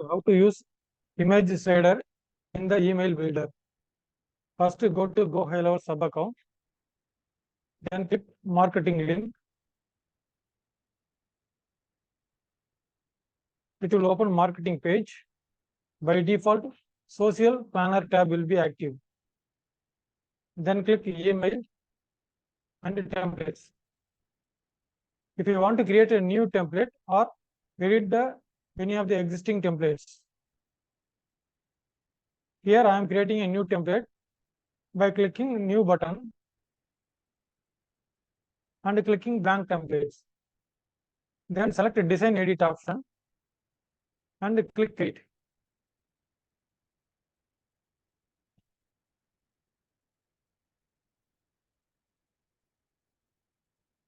how to use image slider in the email builder. First, go to GOHIGHLEVEL sub account. Then click marketing link. It will open marketing page. By default, social planner tab will be active. Then click email and templates. If you want to create a new template or edit any of the existing templates, here I am creating a new template by clicking new button and clicking blank templates. Then select design edit option and click it.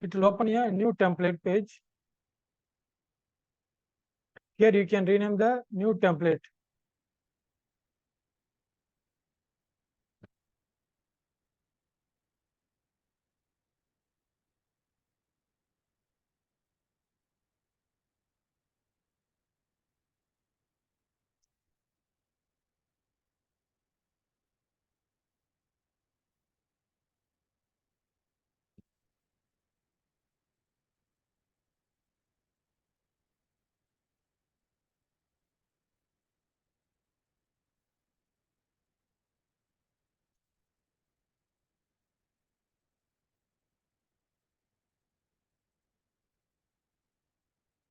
It will open a new template page. Here you can rename the new template.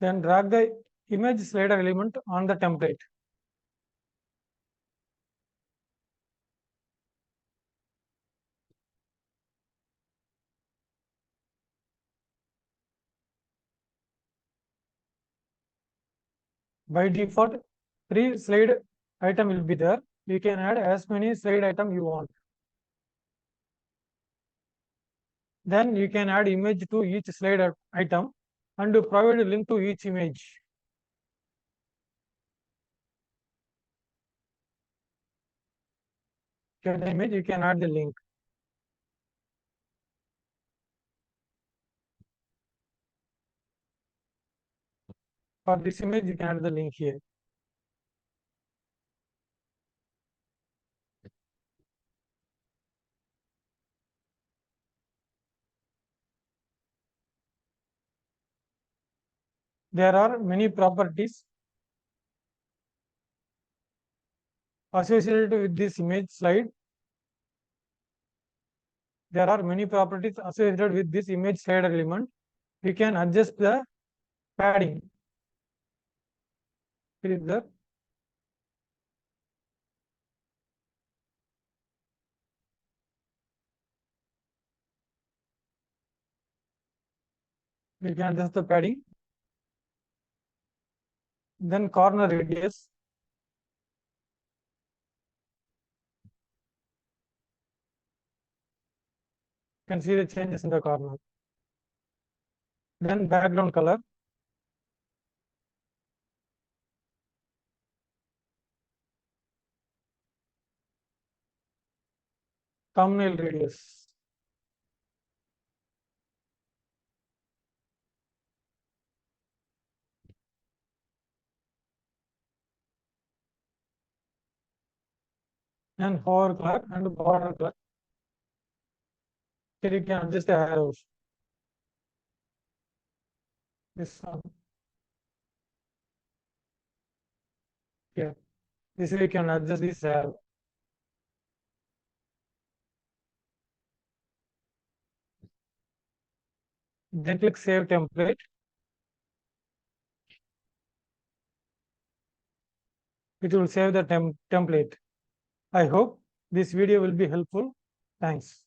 Then drag the image slider element on the template. By default, 3 slide item will be there. You can add as many slide item you want. Then you can add image to each slide item and provide a link to each image. Get the image, you can add the link. For this image, you can add the link here. There are many properties associated with this image slide. There are many properties associated with this image slider element. We can adjust the padding. Here is the we can adjust the padding. Then corner radius. You can see the changes in the corner. Then background color. Thumbnail radius. And hover color and border color. Here you can adjust the arrows. This one. Here. This way you can adjust this arrow. Then click Save Template. It will save the template. I hope this video will be helpful. Thanks.